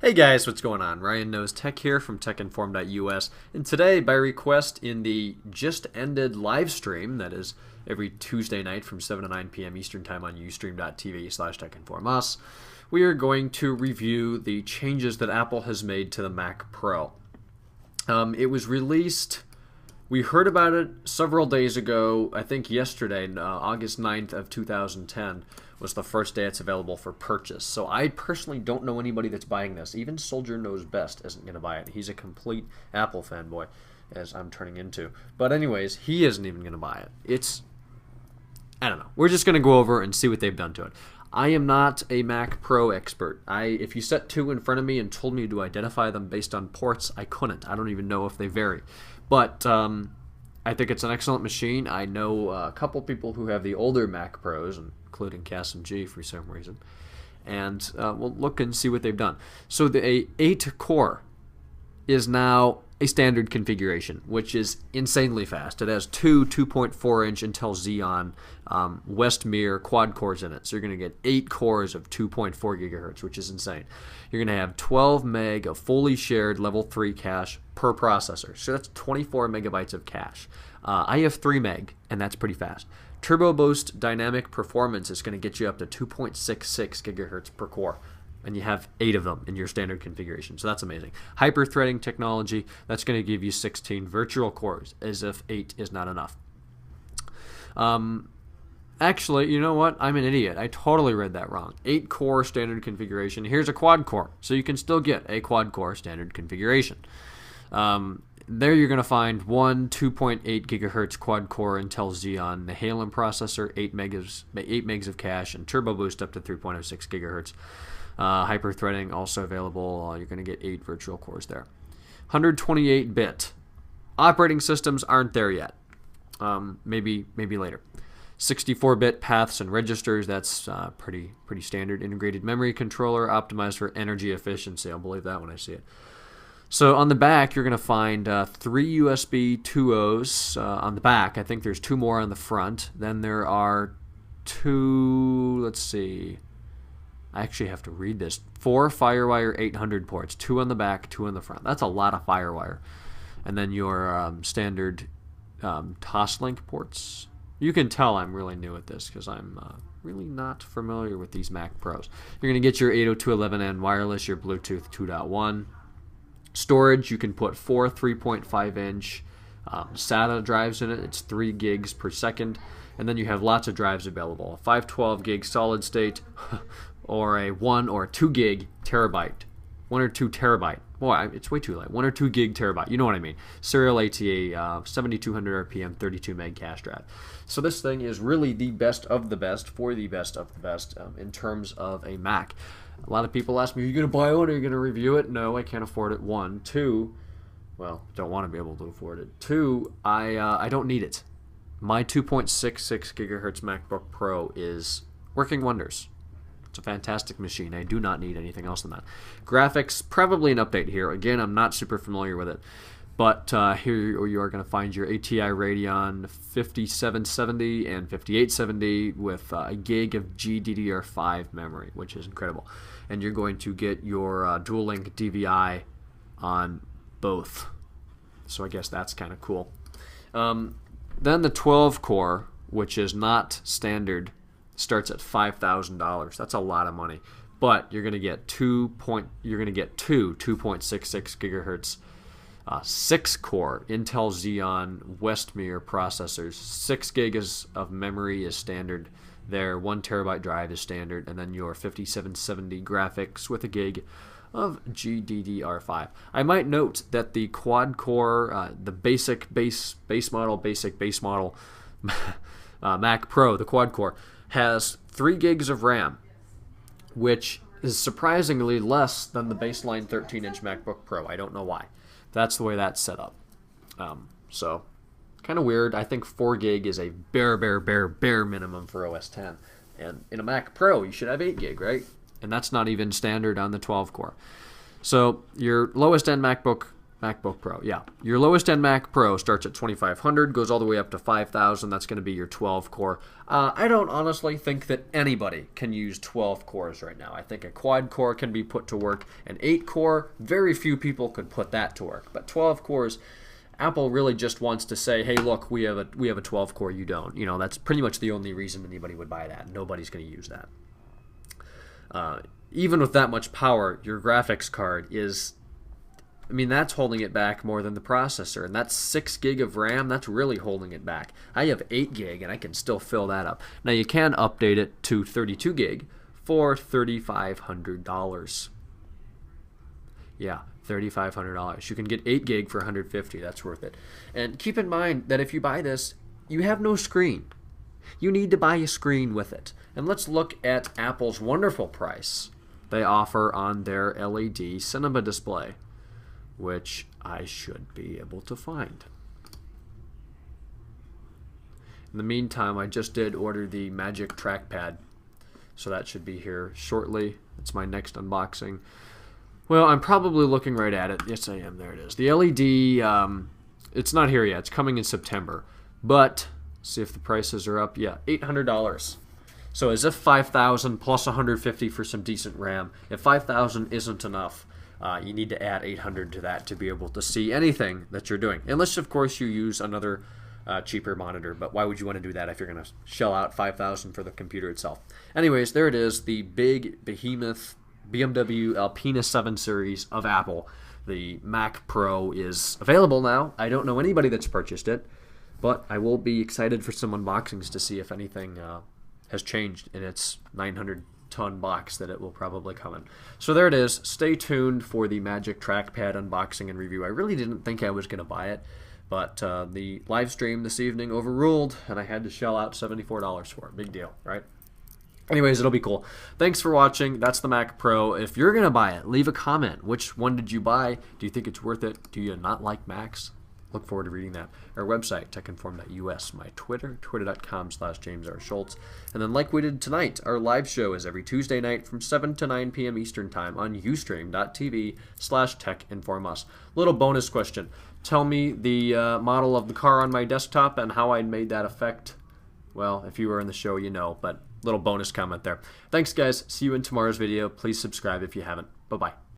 Hey guys, what's going on? Ryan Knows Tech here from TechInform.us, and today, by request in the just ended live stream, that is every Tuesday night from 7 to 9 p.m. Eastern Time on ustream.tv/TechInformUs, we are going to review the changes that Apple has made to the Mac Pro. It was released, we heard about it several days ago, I think yesterday, August 9th of 2010. Was the first day it's available for purchase. So I personally don't know anybody that's buying this. Even Soldier Knows Best isn't going to buy it. He's a complete Apple fanboy, as I'm turning into. But anyways, he isn't even going to buy it. I don't know. We're just going to go over and see what they've done to it. I am not a Mac Pro expert. If you set two in front of me and told me to identify them based on ports, I couldn't. I don't even know if they vary. But I think it's an excellent machine. I know a couple people who have the older Mac Pros, including Kasim G for some reason, and we'll look and see what they've done. So the 8-core is now a standard configuration, which is insanely fast. It has two 2.4-inch Intel Xeon Westmere quad cores in it, so you're going to get 8 cores of 2.4 gigahertz, which is insane. You're going to have 12 meg of fully shared level 3 cache per processor, so that's 24 megabytes of cache. I have 3 meg, and that's pretty fast. Turbo Boost dynamic performance is going to get you up to 2.66 gigahertz per core, and you have 8 of them in your standard configuration, so that's amazing. Hyper-threading technology, that's going to give you 16 virtual cores, as if 8 is not enough. Actually, you know what? I'm an idiot. I totally read that wrong. 8-core standard configuration. Here's a quad-core, so you can still get a quad-core standard configuration. There you're going to find one 2.8 gigahertz quad-core Intel Xeon Nehalem processor, 8 megs of cache, and Turbo Boost up to 3.06 gigahertz. Hyper-threading also available. You're going to get 8 virtual cores there. 128-bit. Operating systems aren't there yet. Maybe later. 64-bit paths and registers. That's pretty standard. Integrated memory controller optimized for energy efficiency. I'll believe that when I see it. So on the back, you're going to find 3 USB 2.0s on the back. I think there's 2 more on the front. Then there are 2, let's see, I actually have to read this. 4 FireWire 800 ports, 2 on the back, 2 on the front. That's a lot of FireWire. And then your standard Toslink ports. You can tell I'm really new at this because I'm really not familiar with these Mac Pros. You're going to get your 802.11n wireless, your Bluetooth 2.1. Storage, you can put 4 3.5-inch SATA drives in it. It's 3 gigs per second. And then you have lots of drives available. A 512 gig solid state or a 1 or 2 gig terabyte. 1 or 2 terabyte. Boy, it's way too light. 1 or 2 gig terabyte. You know what I mean. Serial ATA, 7200 RPM, 32 meg cache drive. So this thing is really the best of the best for the best of the best in terms of a Mac. A lot of people ask me, are you going to buy one? Are you going to review it? No, I can't afford it. 1. 2, well, don't want to be able to afford it. 2, I don't need it. My 2.66 gigahertz MacBook Pro is working wonders. It's a fantastic machine. I do not need anything else than that. Graphics, probably an update here. Again, I'm not super familiar with it. But here you are going to find your ATI Radeon 5770 and 5870 with a gig of GDDR5 memory, which is incredible. And you're going to get your dual-link DVI on both. So I guess that's kind of cool. Then the 12-core, which is not standard, starts at $5,000. That's a lot of money. But you're going to get two 2.66 gigahertz 6-core Intel Xeon Westmere processors. 6 gigs of memory is standard there. 1 terabyte drive is standard, and then your 5770 graphics with a gig of GDDR5. I might note that the quad core, the base model Mac Pro, the quad core, has 3 gigs of RAM, which is surprisingly less than the baseline 13-inch MacBook Pro. I don't know why. That's the way that's set up. So, kind of weird. I think 4 gig is a bare minimum for OS X. And in a Mac Pro, you should have 8 gig, right? And that's not even standard on the 12 core. So, your lowest end MacBook MacBook Pro, yeah. Your lowest end Mac Pro starts at 2,500, goes all the way up to 5,000. That's going to be your 12 core. I don't honestly think that anybody can use 12 cores right now. I think a quad core can be put to work. An 8 core, very few people could put that to work. But 12 cores, Apple really just wants to say, hey, look, we have a 12 core, you don't. You know, that's pretty much the only reason anybody would buy that. Nobody's going to use that. Even with that much power, your graphics card is, I mean, that's holding it back more than the processor. And that's 6 gig of RAM. That's really holding it back. I have 8 gig, and I can still fill that up. Now, you can update it to 32 gig for $3,500. Yeah, $3,500. You can get 8 gig for $150. That's worth it. And keep in mind that if you buy this, you have no screen. You need to buy a screen with it. And let's look at Apple's wonderful price they offer on their LED cinema display, which I should be able to find. In the meantime, I just did order the Magic Trackpad, so that should be here shortly. It's my next unboxing. Well, I'm probably looking right at it. Yes, I am. There it is. The LED, it's not here yet. It's coming in September. But, see if the prices are up. Yeah, $800. So as if 5,000 plus 150 for some decent RAM. If 5,000 isn't enough, you need to add 800 to that to be able to see anything that you're doing. Unless, of course, you use another cheaper monitor. But why would you want to do that if you're going to shell out 5,000 for the computer itself? Anyways, there it is. The big behemoth BMW Alpina 7 series of Apple. The Mac Pro is available now. I don't know anybody that's purchased it, but I will be excited for some unboxings to see if anything has changed in its 900-ton box that it will probably come in. So there it is. Stay tuned for the Magic Trackpad unboxing and review. I really didn't think I was going to buy it, but the live stream this evening overruled, and I had to shell out $74 for it. Big deal, right? Anyways, it'll be cool. Thanks for watching. That's the Mac Pro. If you're going to buy it, leave a comment. Which one did you buy? Do you think it's worth it? Do you not like Macs? Look forward to reading that. Our website, techinform.us. My Twitter, twitter.com/JamesRSchultz. And then like we did tonight, our live show is every Tuesday night from 7 to 9 p.m. Eastern Time on ustream.tv/techinformus. Little bonus question. Tell me the model of the car on my desktop and how I made that affect. Well, if you were in the show, you know, but little bonus comment there. Thanks, guys. See you in tomorrow's video. Please subscribe if you haven't. Bye-bye.